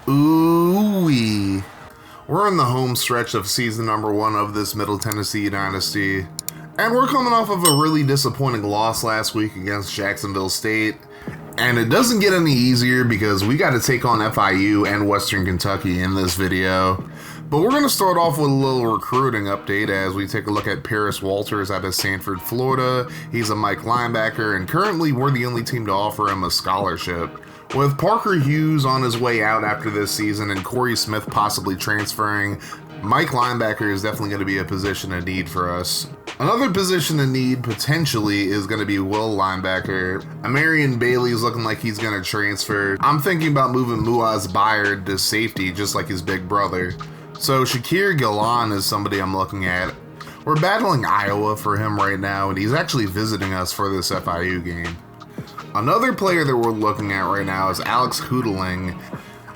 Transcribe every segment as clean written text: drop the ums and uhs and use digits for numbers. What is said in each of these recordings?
Ooh-wee. We're in the home stretch of season number 1 of this Middle Tennessee Dynasty, and we're coming off of a really disappointing loss last week against Jacksonville State, and it doesn't get any easier because we got to take on FIU and Western Kentucky in this video. But we're going to start off with a little recruiting update as we take a look at Paris Walters out of Sanford, Florida. He's a Mike linebacker, and currently we're the only team to offer him a scholarship. With Parker Hughes on his way out after this season and Corey Smith possibly transferring, Mike linebacker is definitely going to be a position of need for us. Another position of need potentially is going to be will linebacker. Amarian Bailey is looking like he's going to transfer. I'm thinking about moving Muaz Bayard to safety just like his big brother. So Shakir Galan is somebody I'm looking at. We're battling Iowa for him right now, and he's actually visiting us for this FIU game. Another player that we're looking at right now is Alex Hoodling,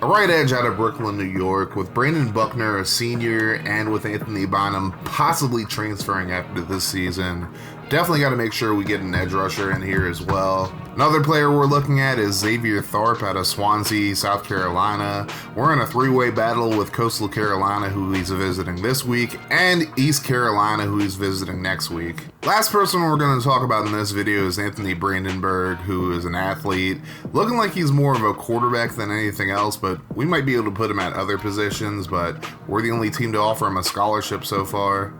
a right edge out of Brooklyn, New York, with Brandon Buckner, a senior, and with Anthony Bynum possibly transferring after this season. Definitely got to make sure we get an edge rusher in here as well. Another player we're looking at is Xavier Tharp out of Swansea, South Carolina. We're in a three-way battle with Coastal Carolina, who he's visiting this week, and East Carolina, who he's visiting next week. Last person we're going to talk about in this video is Anthony Brandenburg, who is an athlete. Looking like he's more of a quarterback than anything else, but we might be able to put him at other positions, but we're the only team to offer him a scholarship so far.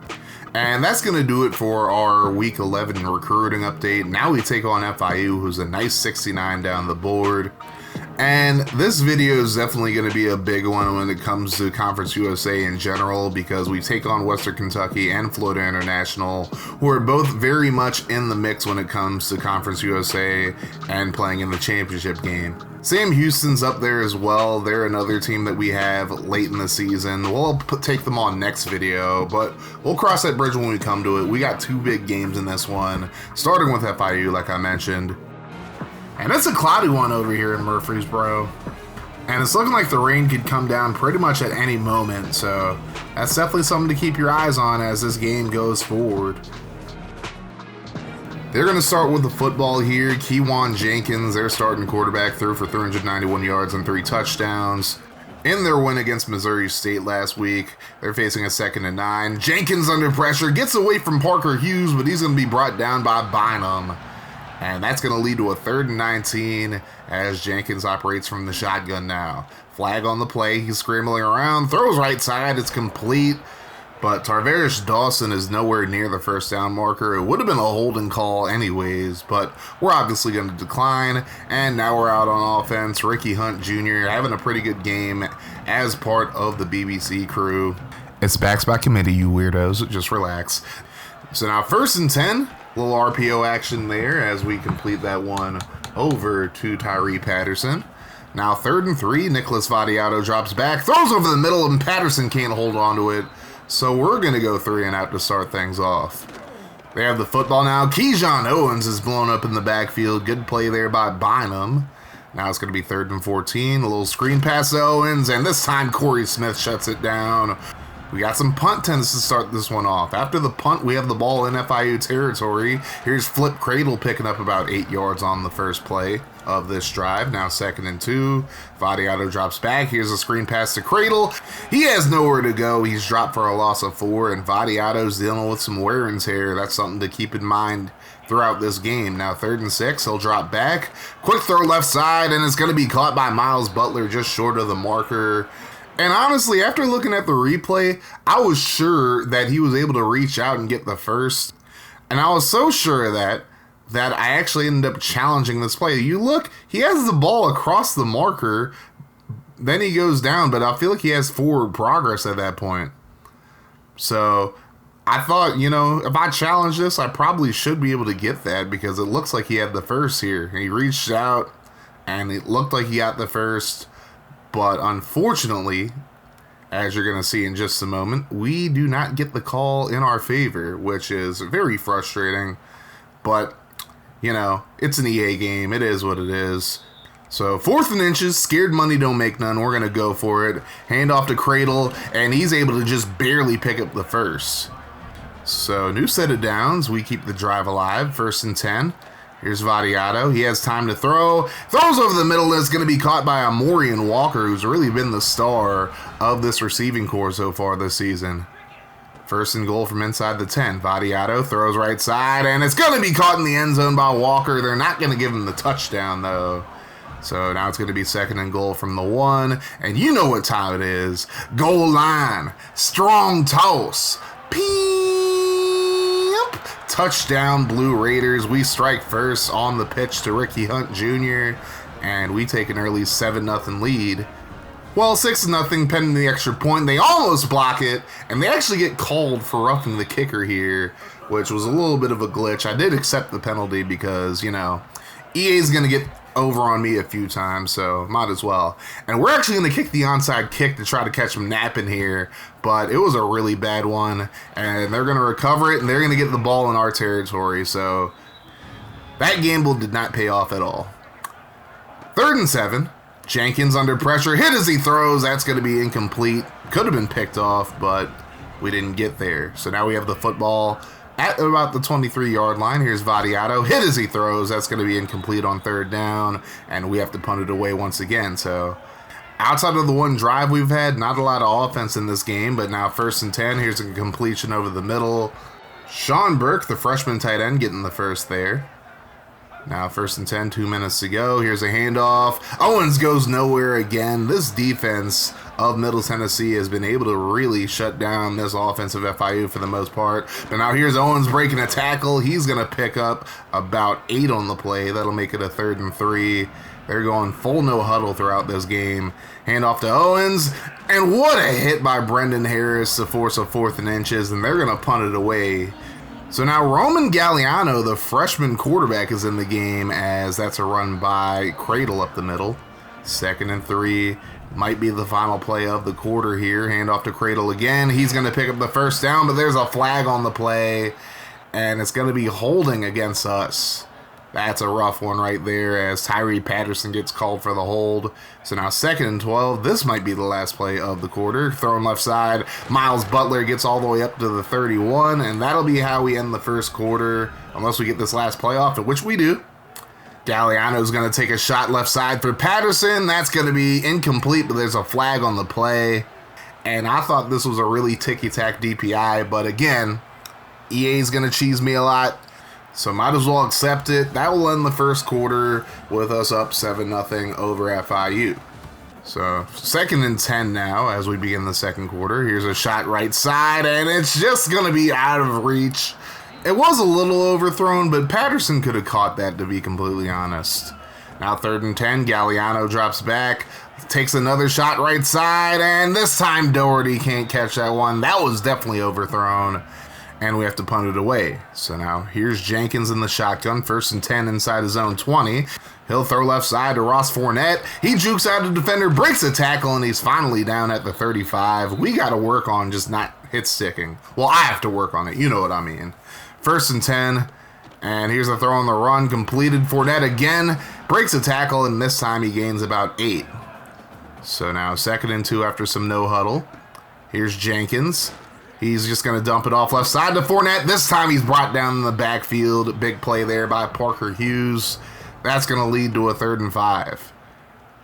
And that's going to do it for our Week 11 recruiting update. Now we take on FIU, who's a nice 69 down the board. And this video is definitely going to be a big one when it comes to Conference USA in general, because we take on Western Kentucky and Florida International, who are both very much in the mix when it comes to Conference USA and playing in the championship game. Sam Houston's up there as well. They're another team that we have late in the season. We'll take them on next video, but we'll cross that bridge when we come to it. We got two big games in this one, starting with FIU, like I mentioned. And it's a cloudy one over here in Murfreesboro. And it's looking like the rain could come down pretty much at any moment, so that's definitely something to keep your eyes on as this game goes forward. They're going to start with the football here. Kewan Jenkins, their starting quarterback, threw for 391 yards and 3 touchdowns. In their win against Missouri State last week, they're facing a 2nd and 9. Jenkins under pressure, gets away from Parker Hughes, but he's going to be brought down by Bynum. And that's going to lead to a 3rd and 19 as Jenkins operates from the shotgun now. Flag on the play, he's scrambling around, throws right side, it's complete. But Tarvarish Dawson is nowhere near the first down marker. It would have been a holding call anyways, but we're obviously going to decline. And now we're out on offense. Ricky Hunt Jr. having a pretty good game as part of the BBC crew. It's backs by committee, you weirdos. Just relax. So now 1st and 10. Little RPO action there as we complete that one over to Tyree Patterson. Now 3rd and 3. Nicholas Vadiato drops back, throws over the middle, and Patterson can't hold on to it. So we're going to go 3 and out to start things off. They have the football now. Keyshawn Owens is blown up in the backfield. Good play there by Bynum. Now it's going to be 3rd and 14. A little screen pass to Owens, and this time Corey Smith shuts it down. We got some punt tendencies to start this one off. After the punt, we have the ball in FIU territory. Here's Flip Cradle picking up about 8 yards on the first play of this drive. Now 2nd and 2. Vadiato drops back. Here's a screen pass to Cradle. He has nowhere to go. He's dropped for a loss of 4, and Vadiato's dealing with some wear and tear. That's something to keep in mind throughout this game. Now 3rd and 6. He'll drop back. Quick throw left side, and it's going to be caught by Miles Butler just short of the marker. And honestly, after looking at the replay, I was sure that he was able to reach out and get the first. And I was so sure of that I actually ended up challenging this play. You look, he has the ball across the marker, then he goes down, but I feel like he has forward progress at that point. So I thought, if I challenge this, I probably should be able to get that because it looks like he had the first here. He reached out, and it looked like he got the first. But unfortunately, as you're going to see in just a moment, we do not get the call in our favor, which is very frustrating. But, it's an EA game. It is what it is. So 4th and inches, scared money don't make none. We're going to go for it. Hand off to Cradle, and he's able to just barely pick up the first. So new set of downs. We keep the drive alive. 1st and 10. Here's Vadiato. He has time to throw. Throws over the middle, and it's going to be caught by Amorian Walker, who's really been the star of this receiving corps so far this season. First and goal from inside the 10. Vadiato throws right side, and it's going to be caught in the end zone by Walker. They're not going to give him the touchdown, though. So now it's going to be second and goal from the 1. And you know what time it is. Goal line. Strong toss. Peep. Touchdown, Blue Raiders. We strike first on the pitch to Ricky Hunt Jr. And we take an early 7-0 lead. Well, 6-0 pending the extra point. They almost block it, and they actually get called for roughing the kicker here, which was a little bit of a glitch. I did accept the penalty because, you know, EA's going to get over on me a few times, so might as well. And we're actually going to kick the onside kick to try to catch them napping here, but it was a really bad one, and they're going to recover it, and they're going to get the ball in our territory, so that gamble did not pay off at all. 3rd and 7. Jenkins under pressure, hit as he throws. That's going to be incomplete. Could have been picked off, but we didn't get there. So now we have the football at about the 23-yard line. Here's Vadiato, hit as he throws. That's going to be incomplete on 3rd down, and we have to punt it away once again. So outside of the one drive we've had, not a lot of offense in this game, but now 1st and 10. Here's a completion over the middle. Sean Burke, the freshman tight end, getting the first there. Now 1st and 10, 2 minutes to go. Here's a handoff. Owens goes nowhere again. This defense of Middle Tennessee has been able to really shut down this offensive FIU for the most part. But now here's Owens breaking a tackle. He's going to pick up about 8 on the play. That'll make it a 3rd and 3. They're going full no huddle throughout this game. Handoff to Owens. And what a hit by Brendan Harris to force a 4th and inches. And they're going to punt it away. So now Roman Galliano, the freshman quarterback, is in the game as that's a run by Cradle up the middle. 2nd and 3. Might be the final play of the quarter here. Handoff to Cradle again. He's going to pick up the 1st down, but there's a flag on the play. And it's going to be holding against us. That's a rough one right there as Tyree Patterson gets called for the hold. So now 2nd and 12. This might be the last play of the quarter. Throwing left side. Miles Butler gets all the way up to the 31. And that'll be how we end the first quarter. Unless we get this last play off, which we do. Galliano's going to take a shot left side for Patterson. That's going to be incomplete, but there's a flag on the play. And I thought this was a really ticky-tack DPI. But again, EA's going to cheese me a lot. So might as well accept it. That will end the first quarter with us up 7-0 over FIU. So 2nd and 10 now as we begin the second quarter. Here's a shot right side, and it's just going to be out of reach. It was a little overthrown, but Patterson could have caught that, to be completely honest. Now 3rd and 10, Galliano drops back, takes another shot right side, and this time Doherty can't catch that one. That was definitely overthrown. And we have to punt it away. So now here's Jenkins in the shotgun. 1st and 10 inside his own 20. He'll throw left side to Ross Fournette. He jukes out a defender, breaks a tackle, and he's finally down at the 35. We got to work on just not hit sticking. Well, I have to work on it. You know what I mean. 1st and 10. And here's a throw on the run. Completed. Fournette again. Breaks a tackle, and this time he gains about 8. So now 2nd and 2 after some no huddle. Here's Jenkins. He's just going to dump it off left side to Fournette. This time he's brought down in the backfield. Big play there by Parker Hughes. That's going to lead to a 3rd and 5.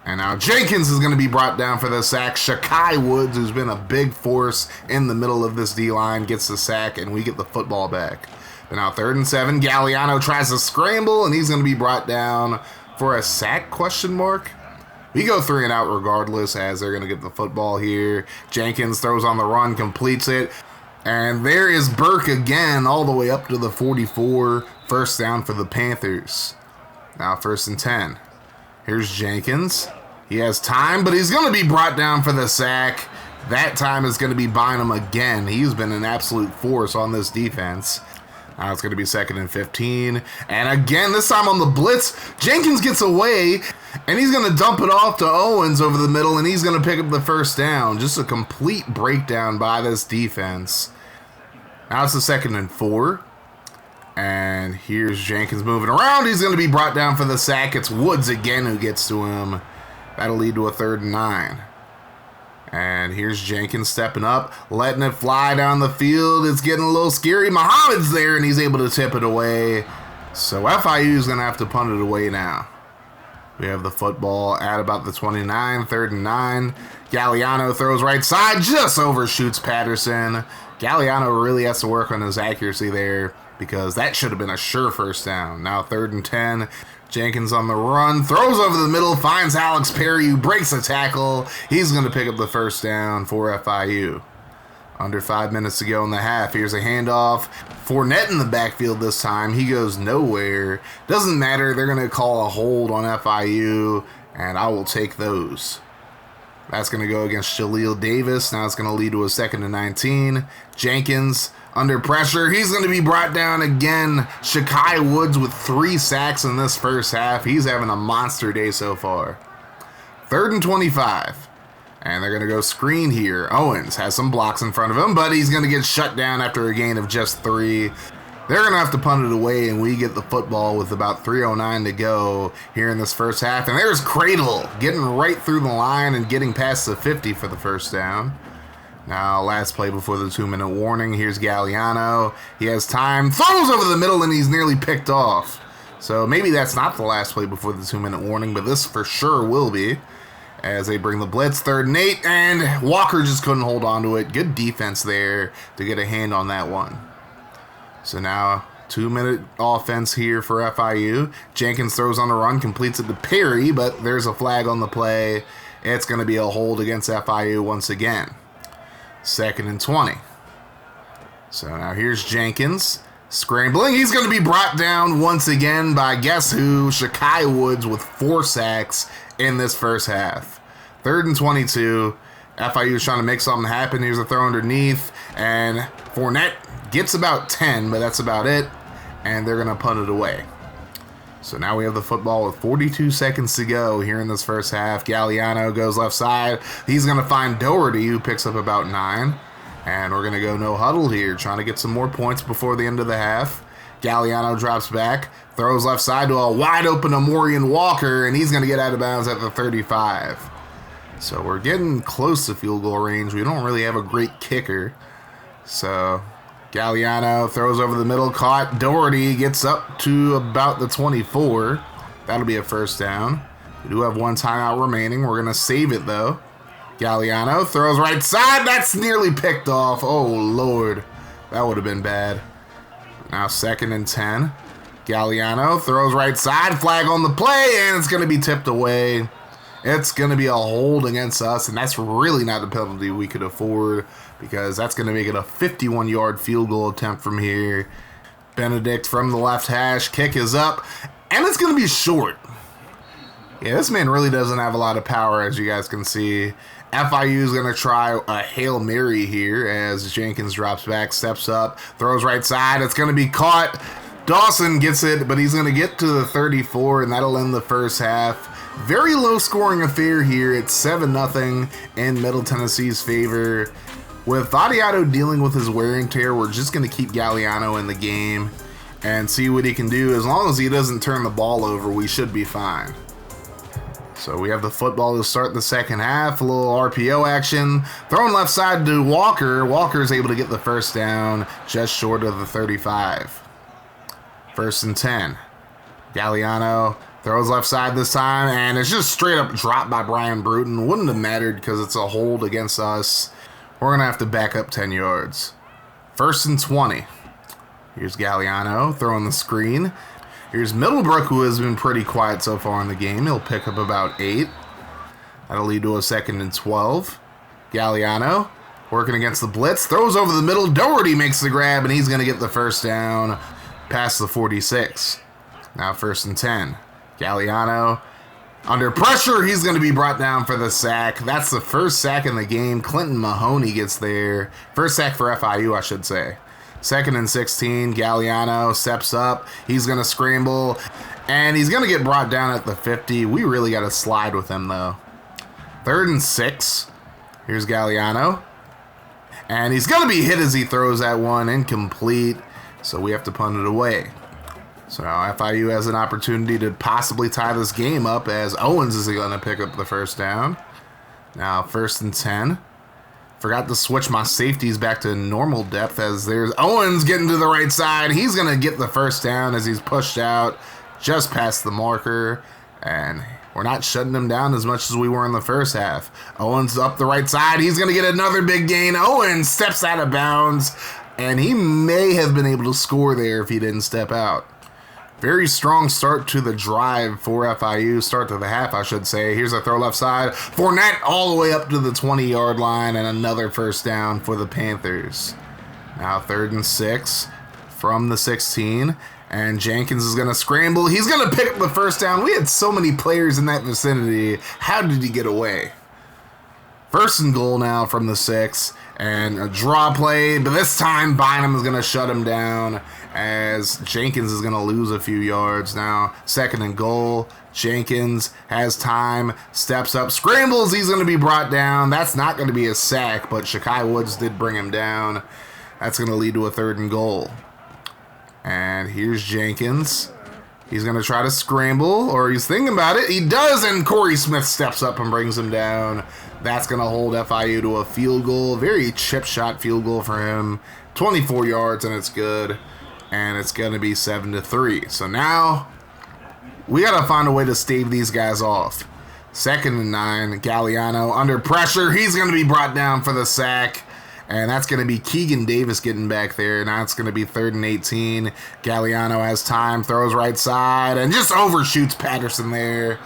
And now Jenkins is going to be brought down for the sack. Shakai Woods, who's been a big force in the middle of this D-line, gets the sack, and we get the football back. But now 3rd and 7. Galliano tries to scramble, and he's going to be brought down for a sack, question mark? We go 3 and out regardless as they're going to get the football here. Jenkins throws on the run, completes it. And there is Burke again all the way up to the 44. 1st down for the Panthers. Now 1st and 10. Here's Jenkins. He has time, but he's going to be brought down for the sack. That time is going to be Bynum again. He's been an absolute force on this defense. Now it's going to be 2nd and 15. And again, this time on the blitz, Jenkins gets away, and he's going to dump it off to Owens over the middle, and he's going to pick up the 1st down. Just a complete breakdown by this defense. Now it's the 2nd and 4. And here's Jenkins moving around. He's going to be brought down for the sack. It's Woods again who gets to him. That'll lead to a 3rd and 9. And here's Jenkins stepping up, letting it fly down the field. It's getting a little scary. Muhammad's there, and he's able to tip it away. So FIU is going to have to punt it away now. We have the football at about the 29, 3rd and 9. Galliano throws right side, just overshoots Patterson. Galliano really has to work on his accuracy there because that should have been a sure first down. Now 3rd and 10. Jenkins on the run, throws over the middle, finds Alex Perry, who breaks a tackle. He's going to pick up the first down for FIU. Under 5 minutes to go in the half. Here's a handoff. Fournette in the backfield this time. He goes nowhere. Doesn't matter. They're going to call a hold on FIU, and I will take those. That's going to go against Jaleel Davis. Now it's going to lead to a 2nd and 19. Jenkins under pressure. He's going to be brought down again. Shakai Woods with 3 sacks in this first half. He's having a monster day so far. 3rd and 25. And they're going to go screen here. Owens has some blocks in front of him, but he's going to get shut down after a gain of just 3. They're going to have to punt it away, and we get the football with about 3:09 to go here in this first half. And there's Cradle getting right through the line and getting past the 50 for the first down. Now, last play before the 2-minute warning. Here's Galliano. He has time, throws over the middle, and he's nearly picked off. So maybe that's not the last play before the 2-minute warning, but this for sure will be. As they bring the blitz, 3rd and 8, and Walker just couldn't hold on to it. Good defense there to get a hand on that one. So now, 2-minute offense here for FIU. Jenkins throws on the run, completes it to Perry, but there's a flag on the play. It's going to be a hold against FIU once again. 2nd and 20. So now here's Jenkins scrambling. He's going to be brought down once again by guess who? Shakai Woods with 4 sacks in this first half. 3rd and 22. FIU is trying to make something happen. Here's a throw underneath, and Fournette gets about 10, but that's about it, and they're going to punt it away. So now we have the football with 42 seconds to go here in this first half. Galliano goes left side. He's going to find Doherty, who picks up about 9, and we're going to go no huddle here, trying to get some more points before the end of the half. Galliano drops back, throws left side to a wide open Amorian Walker, and he's going to get out of bounds at the 35. So we're getting close to field goal range. We don't really have a great kicker. So Galliano throws over the middle, caught. Doherty gets up to about the 24. That'll be a first down. We do have 1 timeout remaining. We're going to save it, though. Galliano throws right side. That's nearly picked off. Oh, Lord. That would have been bad. Now 2nd and 10. Galliano throws right side. Flag on the play, and it's going to be tipped away. It's going to be a hold against us, and that's really not a penalty we could afford because that's going to make it a 51-yard field goal attempt from here. Benedict from the left hash. Kick is up, and it's going to be short. Yeah, this man really doesn't have a lot of power, as you guys can see. FIU is going to try a Hail Mary here as Jenkins drops back, steps up, throws right side. It's going to be caught. Dawson gets it, but he's going to get to the 34, and that'll end the first half. Very low-scoring affair here. It's 7-0 in Middle Tennessee's favor. With Vadiato dealing with his wear and tear, we're just going to keep Galliano in the game and see what he can do. As long as he doesn't turn the ball over, we should be fine. So we have the football to start the second half. A little RPO action. Throwing left side to Walker. Walker's able to get the first down just short of the 35. 1st and 10. Galliano throws left side this time, and it's just straight up dropped by Brian Bruton. Wouldn't have mattered because it's a hold against us. We're going to have to back up 10 yards. 1st and 20. Here's Galliano throwing the screen. Here's Middlebrook, who has been pretty quiet so far in the game. He'll pick up about 8. That'll lead to a 2nd and 12. Galliano working against the blitz. Throws over the middle. Doherty makes the grab, and he's going to get the first down past the 46. Now 1st and 10. Galliano under pressure. He's going to be brought down for the sack. That's the first sack in the game. Clinton Mahoney gets there. First sack for FIU, I should say. 2nd and 16. Galliano steps up. He's going to scramble, and he's going to get brought down at the 50. We really got to slide with him, though. 3rd and 6. Here's Galliano, and he's going to be hit as he throws that one. Incomplete, so we have to punt it away. So now FIU has an opportunity to possibly tie this game up as Owens is going to pick up the first down. Now 1st and 10. Forgot to switch my safeties back to normal depth as there's Owens getting to the right side. He's going to get the first down as he's pushed out just past the marker. And we're not shutting him down as much as we were in the first half. Owens up the right side. He's going to get another big gain. Owens steps out of bounds. And he may have been able to score there if he didn't step out. Very strong start to the drive for FIU. Start to the half, I should say. Here's a throw left side. Fournette all the way up to the 20-yard line and another first down for the Panthers. Now 3rd and 6 from the 16. And Jenkins is going to scramble. He's going to pick up the first down. We had so many players in that vicinity. How did he get away? 1st and goal now from the 6. And a draw play, but this time Bynum is going to shut him down as Jenkins is going to lose a few yards. Now 2nd and goal. Jenkins has time, steps up, scrambles. He's going to be brought down. That's not going to be a sack, but Shakai Woods did bring him down. That's going to lead to a 3rd and goal. And here's Jenkins. He's going to try to scramble, or he's thinking about it. He does, and Corey Smith steps up and brings him down. That's going to hold FIU to a field goal. Very chip shot field goal for him. 24 yards, and it's good. And it's going to be 7-3. So now we got to find a way to stave these guys off. 2nd and 9. Galliano under pressure. He's going to be brought down for the sack. And that's going to be Keegan Davis getting back there. Now it's going to be 3rd and 18. Galliano has time, throws right side, and just overshoots Patterson there.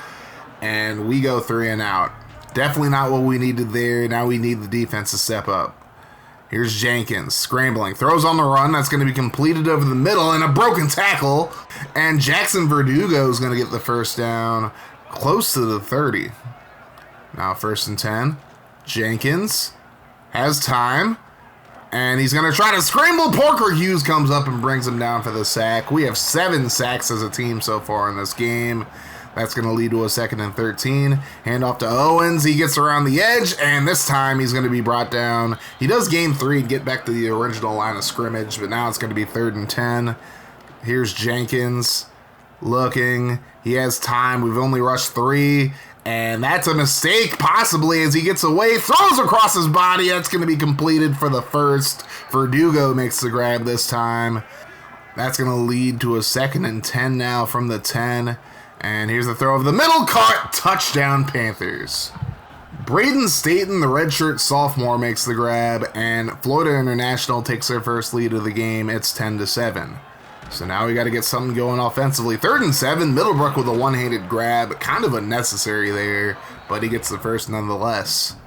And we go 3 and out. Definitely not what we needed there. Now we need the defense to step up. Here's Jenkins scrambling. Throws on the run. That's going to be completed over the middle and a broken tackle. And Jackson Verdugo is going to get the first down close to the 30. Now 1st and 10. Jenkins has time, and he's going to try to scramble. Parker Hughes comes up and brings him down for the sack. We have 7 sacks as a team so far in this game. That's going to lead to a 2nd and 13. Hand off to Owens. He gets around the edge, and this time he's going to be brought down. He does gain 3 and get back to the original line of scrimmage, but now it's going to be 3rd and 10. Here's Jenkins looking. He has time. We've only rushed 3. And that's a mistake, possibly, as he gets away, throws across his body. That's going to be completed for the first. Verdugo makes the grab this time. That's going to lead to a 2nd and 10 now from the 10. And here's the throw of the middle, caught, touchdown Panthers. Braden Staten, the redshirt sophomore, makes the grab, and Florida International takes their first lead of the game. It's 10-7. So now we got to get something going offensively. 3rd and 7, Middlebrook with a one-handed grab. Kind of unnecessary there, but he gets the first nonetheless.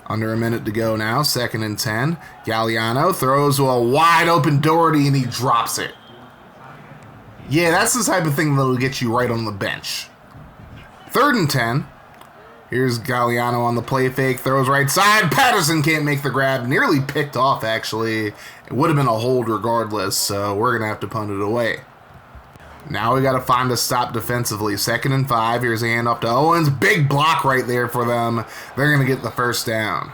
Under a minute to go now, 2nd and 10. Galliano throws to a wide-open Doherty, and he drops it. Yeah, that's the type of thing that'll get you right on the bench. 3rd and 10. Here's Galliano on the play fake, throws right side. Patterson can't make the grab. Nearly picked off, actually. It would have been a hold regardless, so we're going to have to punt it away. Now we got to find a stop defensively. 2nd and 5. Here's a handoff to Owens. Big block right there for them. They're going to get the first down.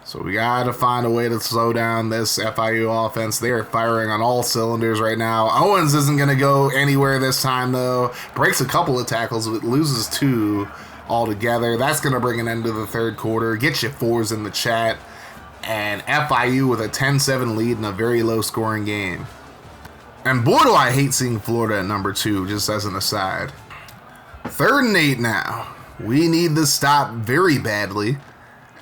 So we got to find a way to slow down this FIU offense. They are firing on all cylinders right now. Owens isn't going to go anywhere this time, though. Breaks a couple of tackles, but loses 2 altogether. That's going to bring an end to the 3rd quarter. Get you 4s in the chat. And FIU with a 10-7 lead in a very low-scoring game. And boy, do I hate seeing Florida at number 2, just as an aside. 3rd and 8 now. We need this stop very badly.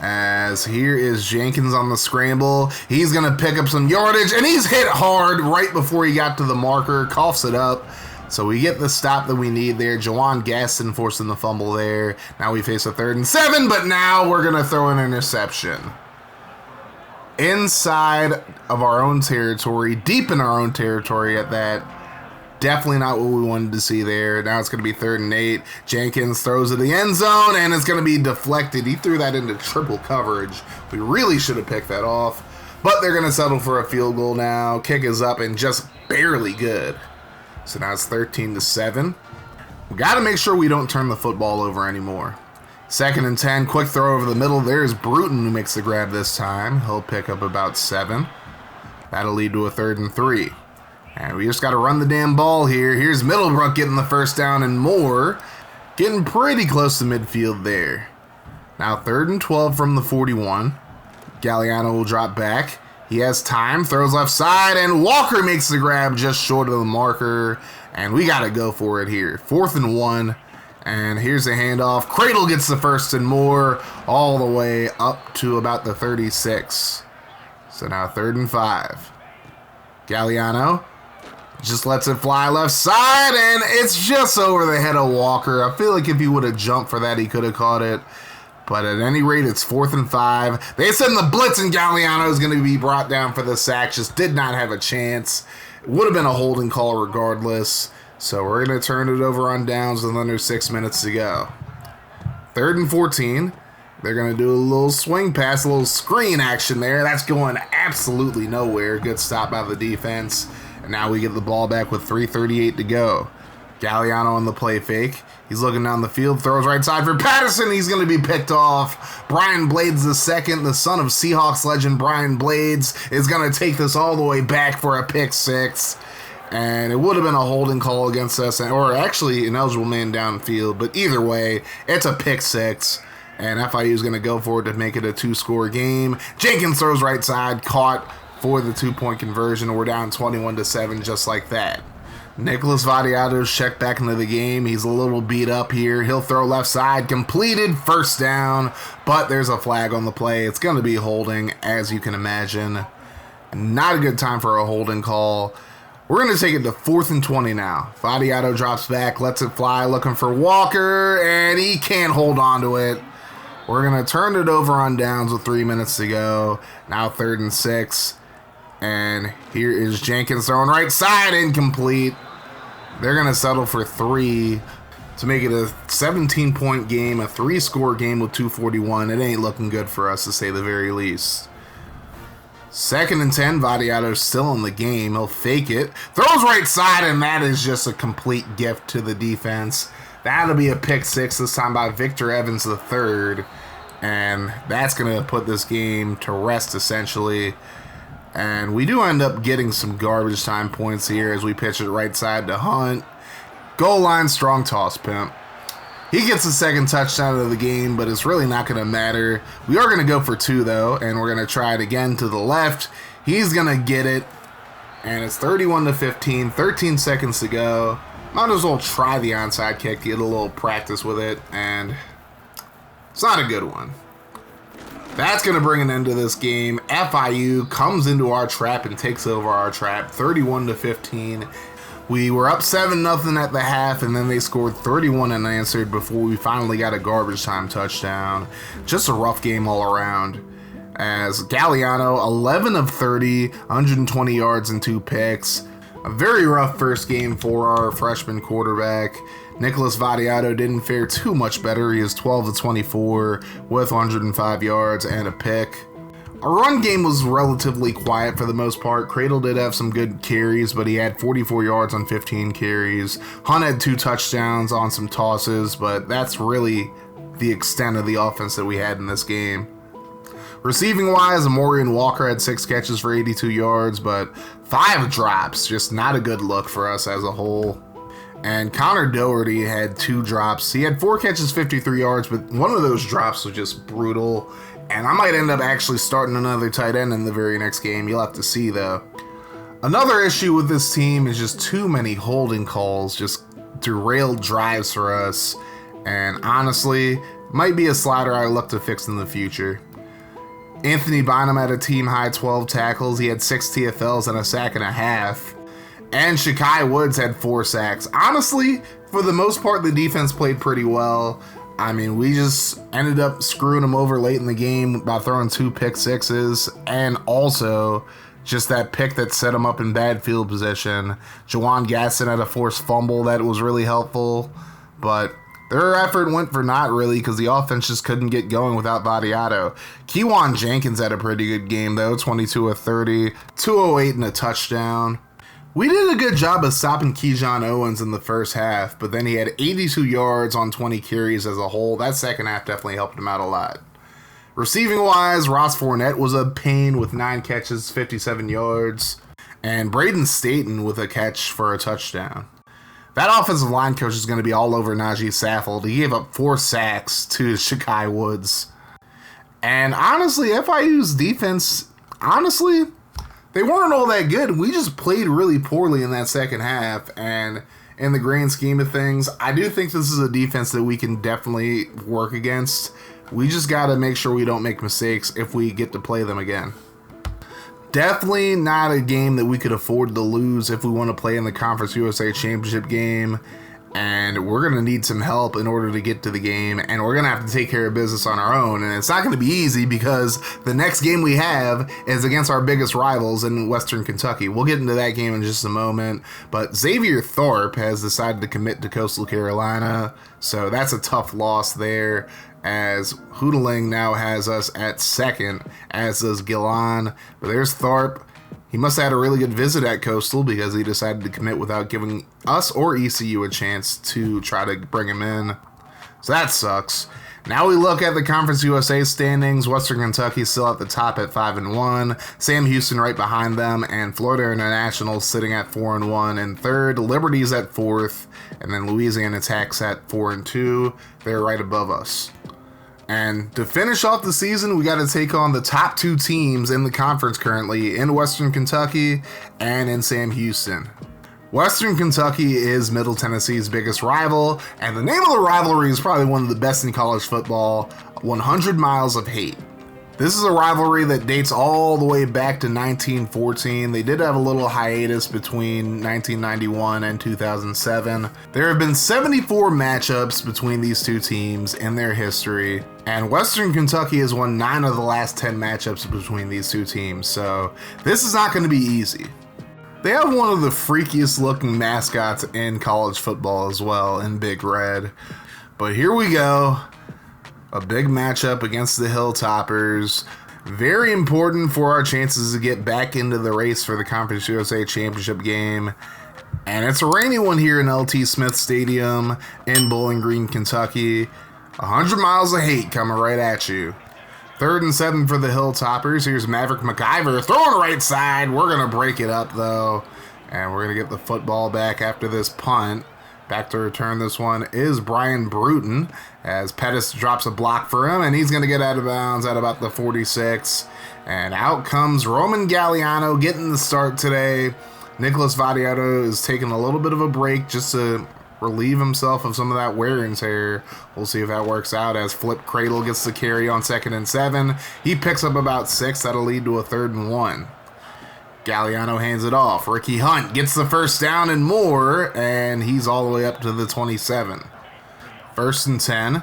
As here is Jenkins on the scramble. He's going to pick up some yardage, and he's hit hard right before he got to the marker. Coughs it up. So we get the stop that we need there. Jawan Gaston forcing the fumble there. Now we face a 3rd and 7, but now we're going to throw an interception. Inside of our own territory, deep in our own territory at that. Definitely not what we wanted to see there. Now it's going to be 3rd and 8. Jenkins throws it to the end zone, and it's going to be deflected. He threw that into triple coverage. We really should have picked that off. But they're going to settle for a field goal now. Kick is up and just barely good. So now it's 13-7. We got to make sure we don't turn the football over anymore. 2nd and 10, quick throw over the middle. There's Bruton who makes the grab this time. He'll pick up about 7. That'll lead to a 3rd and 3. And we just got to run the damn ball here. Here's Middlebrook getting the first down and more. Getting pretty close to midfield there. Now 3rd and 12 from the 41. Galliano will drop back. He has time, throws left side, and Walker makes the grab just short of the marker. And we got to go for it here. 4th and 1. And here's the handoff. Cradle gets the first and more all the way up to about the 36. So now 3rd and 5. Galliano just lets it fly left side, and it's just over the head of Walker. I feel like if he would have jumped for that, he could have caught it. But at any rate, it's 4th and 5. They send the blitz, and Galliano is going to be brought down for the sack. Just did not have a chance. It would have been a holding call regardless. So we're going to turn it over on downs with under 6 minutes to go. 3rd and 14. They're going to do a little swing pass, a little screen action there. That's going absolutely nowhere. Good stop by the defense. And now we get the ball back with 3:38 to go. Galliano on the play fake. He's looking down the field, throws right side for Patterson. He's going to be picked off. Brian Blades II, the son of Seahawks legend Brian Blades, is going to take this all the way back for a pick 6. And it would have been a holding call against us, or actually an eligible man downfield. But either way, it's a pick 6. And FIU is going to go for it to make it a 2-score game. Jenkins throws right side, caught for the 2-point conversion. We're down 21-7 just like that. Nicholas Vadiato's checked back into the game. He's a little beat up here. He'll throw left side. Completed. 1st down. But there's a flag on the play. It's going to be holding, as you can imagine. Not a good time for a holding call. We're going to take it to 4th and 20 now. Vadiato drops back. Lets it fly. Looking for Walker. And he can't hold on to it. We're going to turn it over on downs with 3 minutes to go. Now 3rd and 6. And here is Jenkins throwing right side, incomplete. They're going to settle for 3 to make it a 17-point game, a 3-score game with 2:41. It ain't looking good for us, to say the very least. 2nd and 10, Vadiato's still in the game. He'll fake it. Throws right side, and that is just a complete gift to the defense. That'll be a pick 6, this time by Victor Evans III. And that's going to put this game to rest, essentially. And we do end up getting some garbage time points here as we pitch it right side to Hunt. Goal line, strong toss, pimp. He gets the 2nd touchdown of the game, but it's really not going to matter. We are going to go for 2, though, and we're going to try it again to the left. He's going to get it, and it's 31-15, 13 seconds to go. Might as well try the onside kick, get a little practice with it, and it's not a good one. That's going to bring an end to this game. FIU comes into our trap and takes over our trap, 31-15. We were up 7-0 at the half, and then they scored 31 unanswered before we finally got a garbage time touchdown. Just a rough game all around. As Galliano, 11 of 30, 120 yards and 2 picks. A very rough first game for our freshman quarterback. Nicholas Vadiato didn't fare too much better. He was 12 of 24 with 105 yards and a pick. Our run game was relatively quiet for the most part. Cradle did have some good carries, but he had 44 yards on 15 carries. Hunt had 2 touchdowns on some tosses, but that's really the extent of the offense that we had in this game. Receiving-wise, Amorian Walker had 6 catches for 82 yards, but 5 drops. Just not a good look for us as a whole. And Connor Doherty had 2 drops. He had 4 catches, 53 yards, but one of those drops was just brutal. And I might end up actually starting another tight end in the very next game. You'll have to see, though. Another issue with this team is just too many holding calls, just derailed drives for us. And honestly, might be a slider I look to fix in the future. Anthony Bynum had a team-high 12 tackles. He had 6 TFLs and a sack and a half. And Shakai Woods had 4 sacks. Honestly, for the most part, the defense played pretty well. I mean, we just ended up screwing them over late in the game by throwing 2 pick 6s. And also, just that pick that set them up in bad field position. Jawan Gaston had a forced fumble that was really helpful. But their effort went for naught, really, because the offense just couldn't get going without Vadiato. Kewan Jenkins had a pretty good game, though. 22 of 30, 208 and a touchdown. We did a good job of stopping Keyshawn Owens in the first half, but then he had 82 yards on 20 carries as a whole. That second half definitely helped him out a lot. Receiving-wise, Ross Fournette was a pain with 9 catches, 57 yards, and Braden Staten with a catch for a touchdown. That offensive line coach is going to be all over Najee Saffold. He gave up 4 sacks to Shakai Woods. And honestly, FIU's defense, honestly, they weren't all that good. We just played really poorly in that second half. And in the grand scheme of things, I do think this is a defense that we can definitely work against. We just got to make sure we don't make mistakes if we get to play them again. Definitely not a game that we could afford to lose if we want to play in the Conference USA Championship game. And we're going to need some help in order to get to the game. And we're going to have to take care of business on our own. And it's not going to be easy because the next game we have is against our biggest rivals in Western Kentucky. We'll get into that game in just a moment. But Xavier Thorpe has decided to commit to Coastal Carolina. So that's a tough loss there, as Hoodling now has us at second, as does Gillan. But there's Thorpe. He must have had a really good visit at Coastal because he decided to commit without giving us or ECU a chance to try to bring him in. So that sucks. Now we look at the Conference USA standings. Western Kentucky still at the top at 5-1. Sam Houston right behind them, and Florida International sitting at 4-1 in third. Liberty's at fourth, and then Louisiana Tech's at 4-2. They're right above us. And to finish off the season, we got to take on the top two teams in the conference currently in Western Kentucky and in Sam Houston. Western Kentucky is Middle Tennessee's biggest rival, and the name of the rivalry is probably one of the best in college football, 100 Miles of Hate. This is a rivalry that dates all the way back to 1914. They did have a little hiatus between 1991 and 2007. There have been 74 matchups between these two teams in their history, and Western Kentucky has won 9 of the last 10 matchups between these two teams, so this is not going to be easy. They have one of the freakiest looking mascots in college football as well, in Big Red. But here we go. A big matchup against the Hilltoppers. Very important for our chances to get back into the race for the Conference USA Championship game. And it's a rainy one here in LT Smith Stadium in Bowling Green, Kentucky. 100 Miles of Hate coming right at you. 3rd and 7 for the Hilltoppers. Here's Maverick McIver throwing right side. We're going to break it up, though. And we're going to get the football back after this punt. Back to return this one is Brian Bruton, as Pettis drops a block for him, and he's going to get out of bounds at about the 46. And out comes Roman Galliano getting the start today. Nicholas Vadiato is taking a little bit of a break just to relieve himself of some of that wear and tear. We'll see if that works out, as Flip Cradle gets the carry on 2nd and 7. He picks up about 6. That'll lead to a 3rd and 1. Galliano hands it off. Ricky Hunt gets the first down and more, and he's all the way up to the 27. 1st and 10.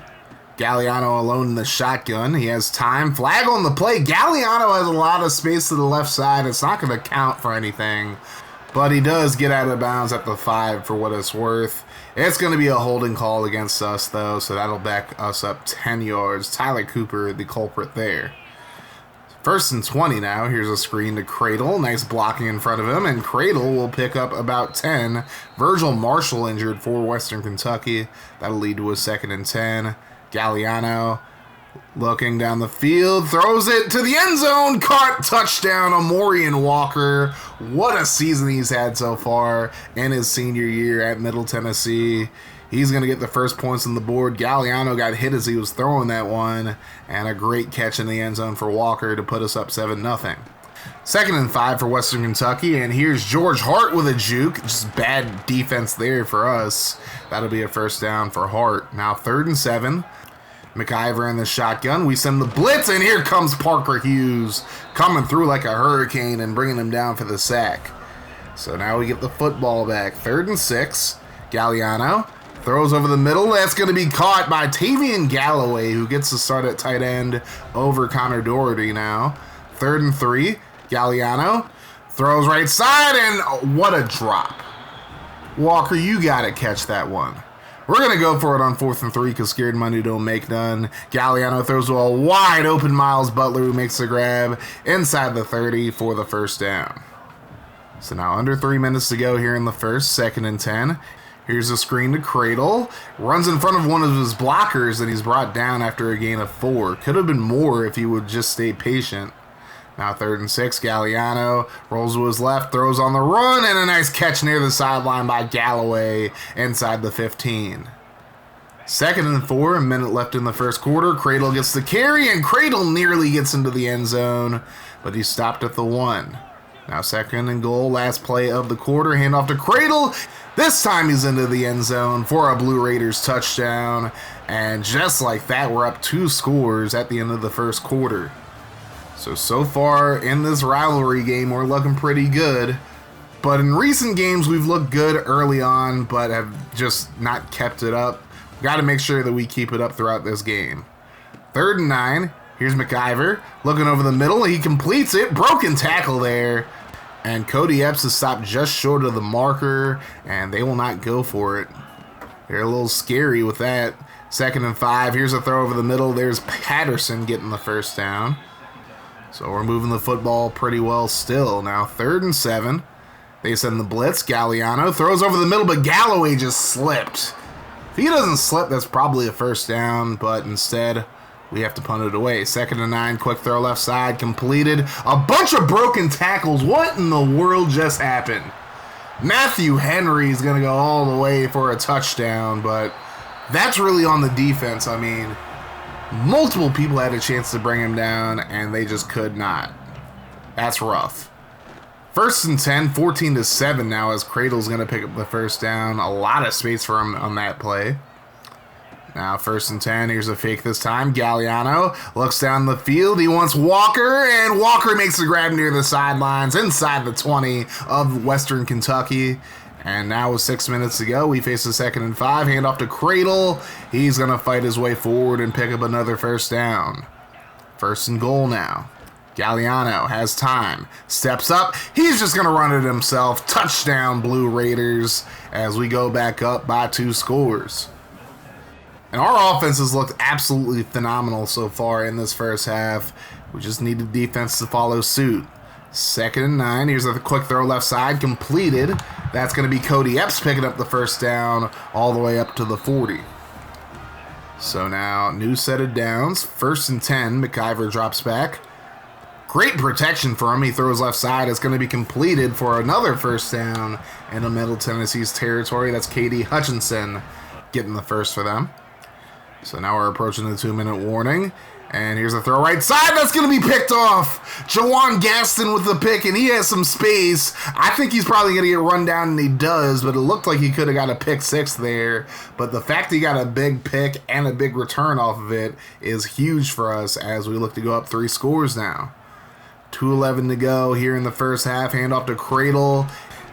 Galliano alone in the shotgun. He has time. Flag on the play. Galliano has a lot of space to the left side. It's not going to count for anything, but he does get out of bounds at the 5 for what it's worth. It's going to be a holding call against us, though, so that'll back us up 10 yards. Tyler Cooper, the culprit there. 1st and 20 now. Here's a screen to Cradle. Nice blocking in front of him, and Cradle will pick up about 10. Virgil Marshall injured for Western Kentucky. That'll lead to a 2nd and 10. Galliano looking down the field, throws it to the end zone. Caught, touchdown, Amorian Walker. What a season he's had so far in his senior year at Middle Tennessee. He's going to get the first points on the board. Galliano got hit as he was throwing that one, and a great catch in the end zone for Walker to put us up 7-0. 2nd and 5 for Western Kentucky, and here's George Hart with a juke. Just bad defense there for us. That'll be a first down for Hart. Now 3rd and 7. McIver in the shotgun. We send the blitz, and here comes Parker Hughes coming through like a hurricane and bringing him down for the sack. So now we get the football back. 3rd and 6. Galliano throws over the middle. That's going to be caught by Tavian Galloway, who gets to start at tight end over Connor Doherty now. 3rd and 3. Galliano throws right side, and what a drop. Walker, you got to catch that one. We're going to go for it on 4th and 3 because scared money don't make none. Galliano throws to a wide open Miles Butler, who makes the grab inside the 30 for the first down. So now under 3 minutes to go here in the first. 2nd and 10. Here's a screen to Cradle. Runs in front of one of his blockers that he's brought down after a gain of 4. Could have been more if he would just stay patient. Now 3rd and 6. Galliano rolls to his left, throws on the run, and a nice catch near the sideline by Galloway inside the 15. 2nd and 4, a minute left in the first quarter. Cradle gets the carry, and Cradle nearly gets into the end zone, but he stopped at the 1. Now 2nd and goal, last play of the quarter. Handoff to Cradle. This time he's into the end zone for a Blue Raiders touchdown. And just like that, we're up 2 scores at the end of the first quarter. So far in this rivalry game, we're looking pretty good. But in recent games, we've looked good early on, but have just not kept it up. Got to make sure that we keep it up throughout this game. 3rd and 9. Here's McIver looking over the middle. He completes it. Broken tackle there. And Cody Epps is stopped just short of the marker, and they will not go for it. They're a little scary with that. 2nd and 5. Here's a throw over the middle. There's Patterson getting the first down. So we're moving the football pretty well still. Now 3rd and 7. They send the blitz. Galliano throws over the middle, but Galloway just slipped. If he doesn't slip, that's probably a first down, but instead we have to punt it away. 2nd and 9, quick throw left side, completed. A bunch of broken tackles. What in the world just happened? Matthew Henry is going to go all the way for a touchdown, but that's really on the defense. I mean, multiple people had a chance to bring him down, and they just could not. That's rough. 1st and 10, 14-7 now, as Cradle's going to pick up the first down. A lot of space for him on that play. Now 1st and 10, here's a fake this time. Galliano looks down the field. He wants Walker, and Walker makes a grab near the sidelines inside the 20 of Western Kentucky. And now with 6 minutes to go, we face a 2nd and 5. Hand off to Cradle. He's going to fight his way forward and pick up another first down. 1st and goal now. Galliano has time, steps up, he's just going to run it himself. Touchdown, Blue Raiders, as we go back up by 2 scores. And our offense has looked absolutely phenomenal so far in this first half. We just need the defense to follow suit. 2nd and 9, here's a quick throw left side, completed. That's going to be Cody Epps picking up the first down all the way up to the 40. So now, new set of downs. 1st and 10, McIver drops back. Great protection for him. He throws left side. It's going to be completed for another first down in the Middle Tennessee's territory. That's K.D. Hutchinson getting the first for them. So now we're approaching the 2-minute warning. And here's a throw right side. That's going to be picked off. Jawan Gaston with the pick, and he has some space. I think he's probably going to get run down, and he does, but it looked like he could have got a pick 6 there. But the fact that he got a big pick and a big return off of it is huge for us as we look to go up 3 scores now. 2:11 to go here in the first half. Handoff to Cradle.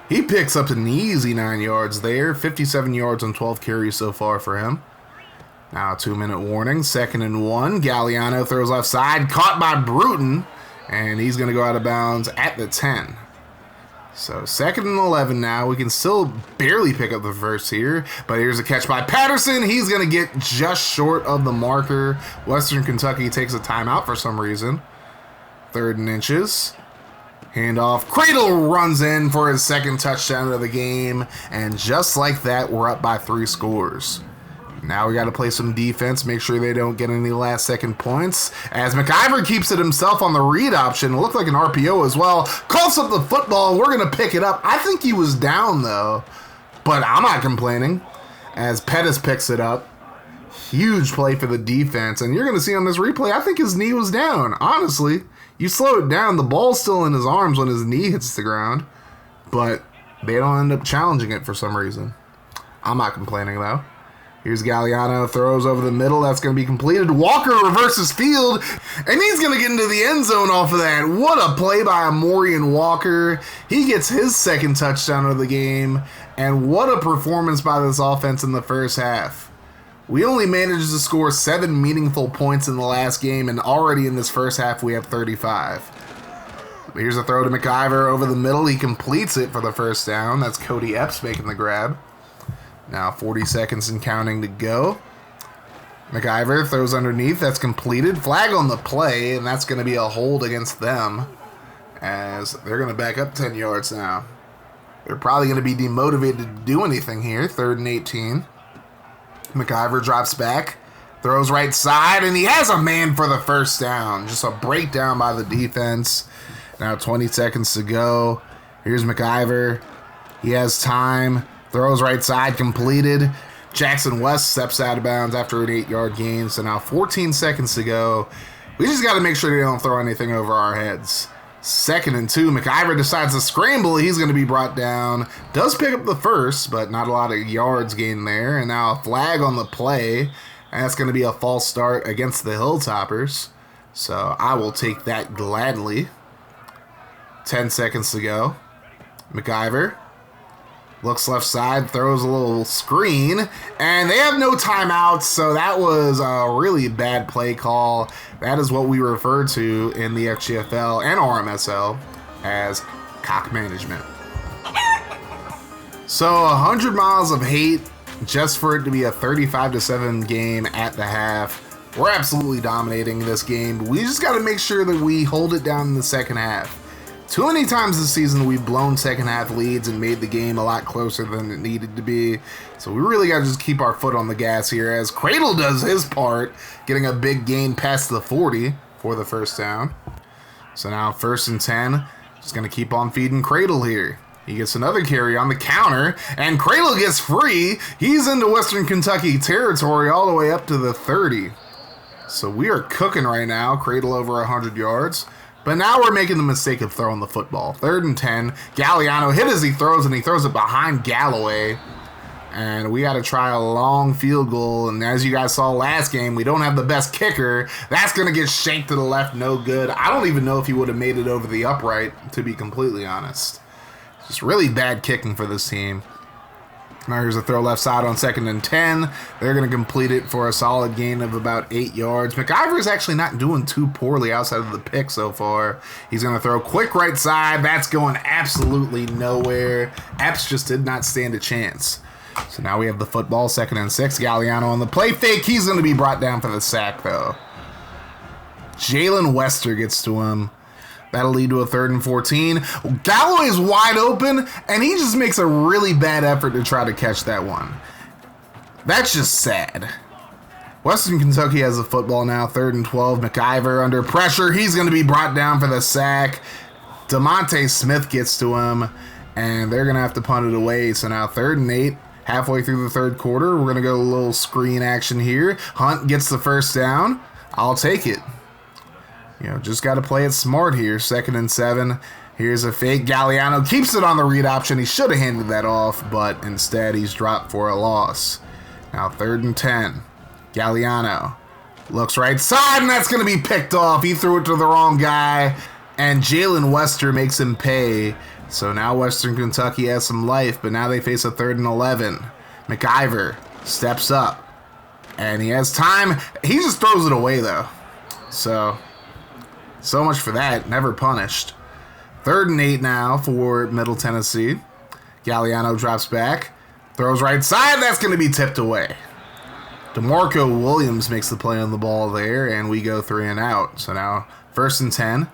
He picks up an easy 9 yards there. 57 yards on 12 carries so far for him. Now 2-minute warning. 2nd and 1. Galliano throws left side. Caught by Bruton. And he's going to go out of bounds at the 10. So 2nd and 11 now. We can still barely pick up the first here. But here's a catch by Patterson. He's going to get just short of the marker. Western Kentucky takes a timeout for some reason. 3rd and inches. Handoff. Cradle runs in for his 2nd touchdown of the game. And just like that, we're up by 3 scores. Now we got to play some defense, make sure they don't get any last-second points. As McIver keeps it himself on the read option. It looked like an RPO as well. Calls up the football. We're going to pick it up. I think he was down, though. But I'm not complaining. As Pettis picks it up. Huge play for the defense. And you're going to see on this replay, I think his knee was down. Honestly, you slow it down. The ball's still in his arms when his knee hits the ground. But they don't end up challenging it for some reason. I'm not complaining, though. Here's Galliano, throws over the middle. That's going to be completed. Walker reverses field, and he's going to get into the end zone off of that. What a play by Amorian Walker. He gets his 2nd touchdown of the game, and what a performance by this offense in the first half. We only managed to score 7 meaningful points in the last game, and already in this first half we have 35. Here's a throw to McIver over the middle. He completes it for the first down. That's Cody Epps making the grab. Now 40 seconds and counting to go. McIver throws underneath. That's completed. Flag on the play, and that's going to be a hold against them as they're going to back up 10 yards now. They're probably going to be demotivated to do anything here. 3rd and 18. McIver drops back, throws right side, and he has a man for the first down. Just a breakdown by the defense. Now 20 seconds to go. Here's McIver. He has time. Throws right side, completed. Jackson West steps out of bounds after an 8-yard gain. So now 14 seconds to go. We just got to make sure they don't throw anything over our heads. 2nd and 2. McIver decides to scramble. He's going to be brought down. Does pick up the first, but not a lot of yards gained there. And now a flag on the play. And that's going to be a false start against the Hilltoppers. So I will take that gladly. 10 seconds to go. McIver looks left side, throws a little screen, and they have no timeouts, so that was a really bad play call. That is what we refer to in the FGFL and RMSL as cock management. So 100 miles of hate just for it to be a 35-7 game at the half. We're absolutely dominating this game, but we just got to make sure that we hold it down in the second half. Too many times this season we've blown second half leads and made the game a lot closer than it needed to be. So we really got to just keep our foot on the gas here as Cradle does his part, getting a big gain past the 40 for the first down. So now 1st and 10, just going to keep on feeding Cradle here. He gets another carry on the counter, and Cradle gets free. He's into Western Kentucky territory all the way up to the 30. So we are cooking right now. Cradle over 100 yards. But now we're making the mistake of throwing the football. 3rd and 10. Galliano hit as he throws, and he throws it behind Galloway. And we got to try a long field goal. And as you guys saw last game, we don't have the best kicker. That's going to get shanked to the left, no good. I don't even know if he would have made it over the upright, to be completely honest. Just really bad kicking for this team. Now here's a throw left side on 2nd and 10. They're going to complete it for a solid gain of about 8 yards. McIver is actually not doing too poorly outside of the pick so far. He's going to throw quick right side. That's going absolutely nowhere. Epps just did not stand a chance. So now we have the football, 2nd and 6. Galliano on the play fake. He's going to be brought down for the sack, though. Jalen Wester gets to him. That'll lead to a 3rd and 14. Galloway's wide open, and he just makes a really bad effort to try to catch that one. That's just sad. Western Kentucky has the football now, 3rd and 12. McIver under pressure. He's going to be brought down for the sack. DeMonte Smith gets to him, and they're going to have to punt it away. So now 3rd and 8. Halfway through the 3rd quarter, we're going to go a little screen action here. Hunt gets the first down. I'll take it. Just got to play it smart here. 2nd and 7. Here's a fake. Galliano keeps it on the read option. He should have handed that off, but instead he's dropped for a loss. Now 3rd and 10. Galliano looks right side, and that's going to be picked off. He threw it to the wrong guy, and Jalen Wester makes him pay. So now Western Kentucky has some life, but now they face a 3rd and 11. McIver steps up, and he has time. He just throws it away, though. So much for that. Never punished. 3rd and 8 now for Middle Tennessee. Galliano drops back. Throws right side. That's going to be tipped away. DeMarco Williams makes the play on the ball there, and we go 3 and out. So now 1st and 10.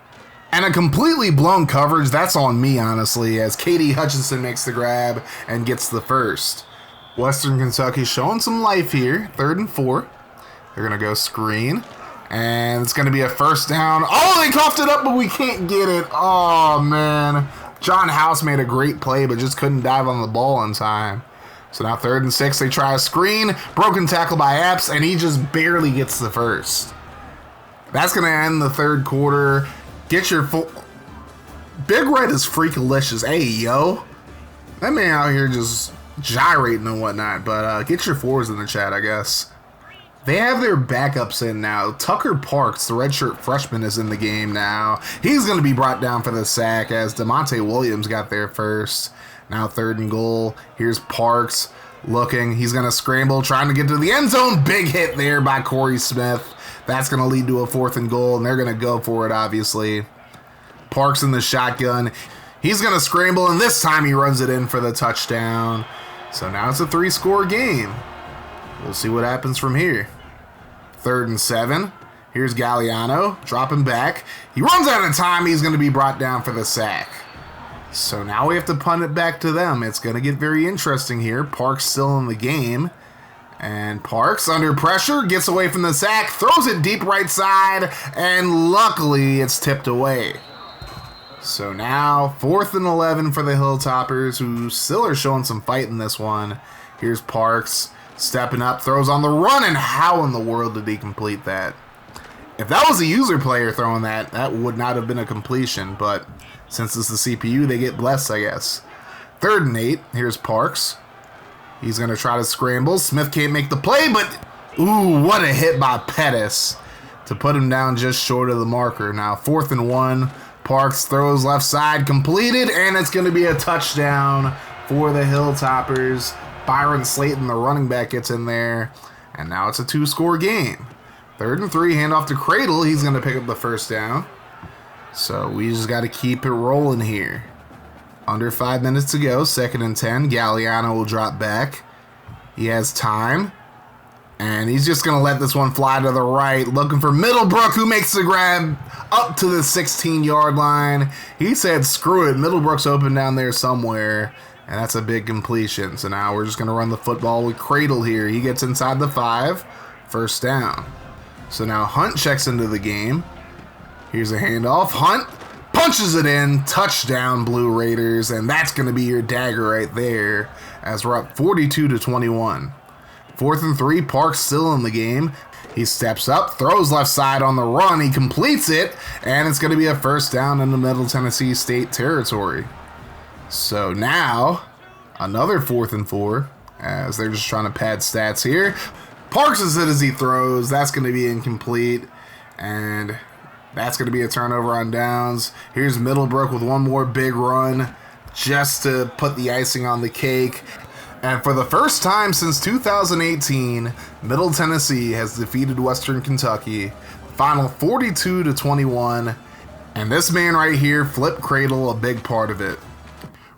And a completely blown coverage. That's on me, honestly, as Katie Hutchinson makes the grab and gets the first. Western Kentucky showing some life here. 3rd and 4. They're going to go screen. And it's going to be a first down. Oh, they coughed it up, but we can't get it. Oh, man. John House made a great play, but just couldn't dive on the ball in time. So now 3rd and 6. They try a screen. Broken tackle by Epps, and he just barely gets the first. That's going to end the 3rd quarter. Get your full... Big Red is freakalicious. Hey, yo. That man out here just gyrating and whatnot. But get your 4s in the chat, I guess. They have their backups in now. Tucker Parks, the redshirt freshman, is in the game now. He's going to be brought down for the sack as DeMonte Williams got there first. Now 3rd and goal. Here's Parks looking. He's going to scramble, trying to get to the end zone. Big hit there by Corey Smith. That's going to lead to a 4th and goal, and they're going to go for it, obviously. Parks in the shotgun. He's going to scramble, and this time he runs it in for the touchdown. So now it's a 3-score game. We'll see what happens from here. 3rd and 7. Here's Galliano dropping back. He runs out of time. He's going to be brought down for the sack. So now we have to punt it back to them. It's going to get very interesting here. Parks still in the game. And Parks, under pressure, gets away from the sack, throws it deep right side, and luckily it's tipped away. So now 4th and 11 for the Hilltoppers, who still are showing some fight in this one. Here's Parks. Stepping up, throws on the run, and how in the world did he complete that? If that was a user player throwing that, that would not have been a completion, but since it's the CPU, they get blessed, I guess. 3rd and 8, here's Parks. He's going to try to scramble. Smith can't make the play, but ooh, what a hit by Pettis to put him down just short of the marker. Now 4th and 1, Parks throws left side, completed, and it's going to be a touchdown for the Hilltoppers. Byron Slayton, the running back, gets in there, and now it's a 2-score game. 3rd and 3, handoff to Cradle. He's going to pick up the first down. So we just got to keep it rolling here. Under 5 minutes to go, 2nd and 10. Galliano will drop back. He has time. And he's just going to let this one fly to the right, looking for Middlebrook, who makes the grab up to the 16-yard line. He said, screw it, Middlebrook's open down there somewhere. And that's a big completion. So now we're just going to run the football with Cradle here. He gets inside the 5. First down. So now Hunt checks into the game. Here's a handoff. Hunt punches it in. Touchdown, Blue Raiders. And that's going to be your dagger right there as we're up 42-21. 4th and 3, Parks still in the game. He steps up, throws left side on the run. He completes it, and it's going to be a first down in the Middle Tennessee State territory. So now, another 4th and 4, as they're just trying to pad stats here. Parks is it as he throws. That's going to be incomplete, and that's going to be a turnover on downs. Here's Middlebrook with one more big run just to put the icing on the cake. And for the first time since 2018, Middle Tennessee has defeated Western Kentucky. Final 42-21, and this man right here, Flip Cradle, a big part of it.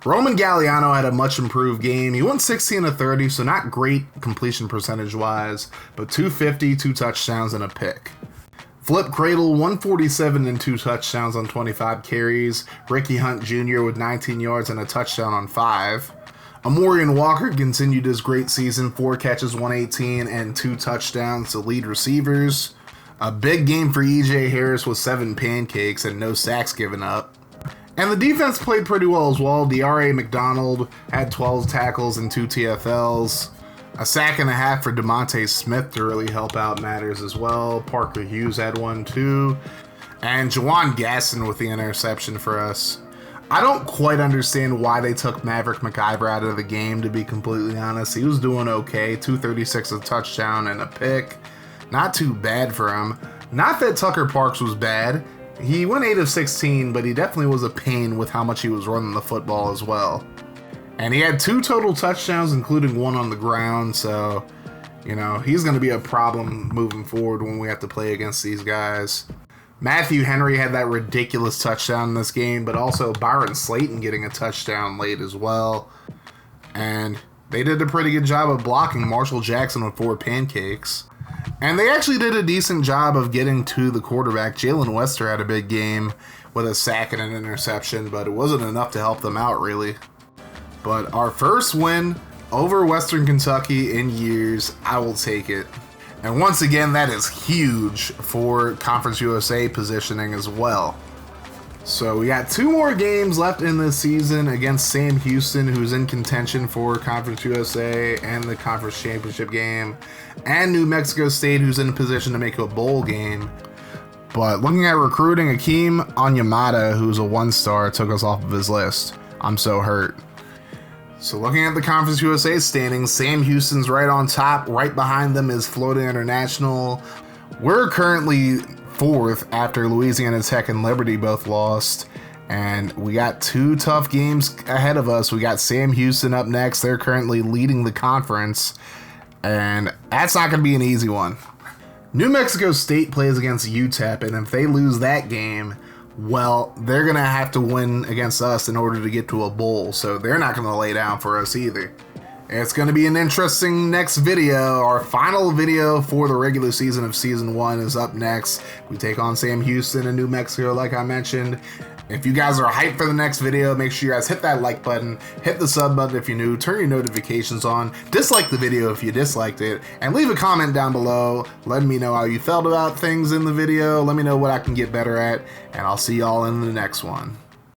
Roman Galliano had a much improved game. He went 16 of 30, so not great completion percentage-wise, but 250, 2 touchdowns, and a pick. Flip Cradle, 147 and 2 touchdowns on 25 carries. Ricky Hunt Jr. with 19 yards and a touchdown on 5. Amorian Walker continued his great season, 4 catches, 118, and 2 touchdowns to lead receivers. A big game for E.J. Harris with 7 pancakes and no sacks given up. And the defense played pretty well as well. D.R.A. McDonald had 12 tackles and 2 TFLs. A sack and a half for DeMonte Smith to really help out matters as well. Parker Hughes had 1 too. And Jawan Gasson with the interception for us. I don't quite understand why they took Maverick McIver out of the game, to be completely honest. He was doing okay. 236 a touchdown and a pick. Not too bad for him. Not that Tucker Parks was bad. He went 8 of 16, but he definitely was a pain with how much he was running the football as well. And he had 2 total touchdowns, including 1 on the ground, so, you know, he's going to be a problem moving forward when we have to play against these guys. Matthew Henry had that ridiculous touchdown in this game, but also Byron Slayton getting a touchdown late as well. And they did a pretty good job of blocking Marshall Jackson with 4 pancakes. And they actually did a decent job of getting to the quarterback. Jalen Wester had a big game with a sack and an interception, but it wasn't enough to help them out, really. But our first win over Western Kentucky in years, I will take it. And once again, that is huge for Conference USA positioning as well. So we got 2 more games left in this season against Sam Houston, who's in contention for Conference USA and the Conference Championship game, and New Mexico State, who's in a position to make a bowl game. But looking at recruiting, Akeem Onyemata, who's a 1-star, took us off of his list. I'm so hurt. So looking at the Conference USA standings, Sam Houston's right on top. Right behind them is Florida International. We're currently 4th after Louisiana Tech and Liberty both lost. And we got 2 tough games ahead of us. We got Sam Houston up next. They're currently leading the conference. And that's not going to be an easy one. New Mexico State plays against UTEP, and if they lose that game, well, they're going to have to win against us in order to get to a bowl. So they're not going to lay down for us either. It's going to be an interesting next video. Our final video for the regular season of Season 1 is up next. We take on Sam Houston in New Mexico, like I mentioned. If you guys are hyped for the next video, make sure you guys hit that like button, hit the sub button if you're new, turn your notifications on, dislike the video if you disliked it, and leave a comment down below letting me know how you felt about things in the video. Let me know what I can get better at, and I'll see y'all in the next one.